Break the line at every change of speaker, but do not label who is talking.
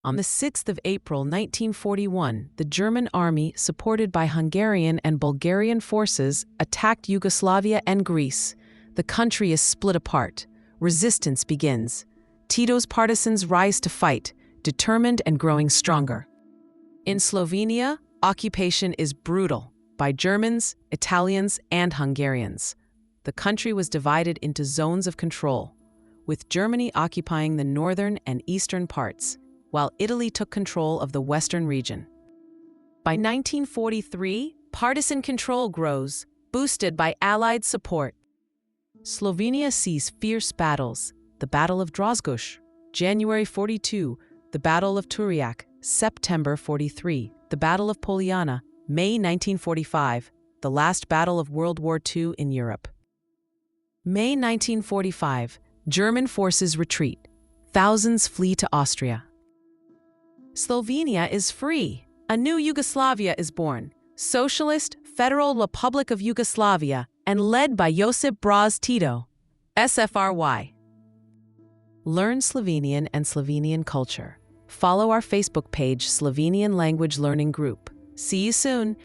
On the 6th of April 1941, the German army, supported by Hungarian and Bulgarian forces, attacked Yugoslavia and Greece. The country is split apart. Resistance begins. Tito's partisans rise to fight, determined and growing stronger. In Slovenia, occupation is brutal by Germans, Italians, and Hungarians. The country was divided into zones of control, with Germany occupying the northern and eastern parts, while Italy took control of the western region. By 1943, partisan control grows, boosted by Allied support. Slovenia sees fierce battles: the Battle of Dražgoše, January 42, the Battle of Turjak, September 43, the Battle of Poljana, May 1945, the last battle of World War II in Europe. May 1945, German forces retreat. Thousands flee to Austria. Slovenia is free. A new Yugoslavia is born. Socialist, Federal Republic of Yugoslavia, and led by Josip Broz Tito. SFRJ. Learn Slovenian and Slovenian culture. Follow our Facebook page, Slovenian Language Learning Group. See you soon.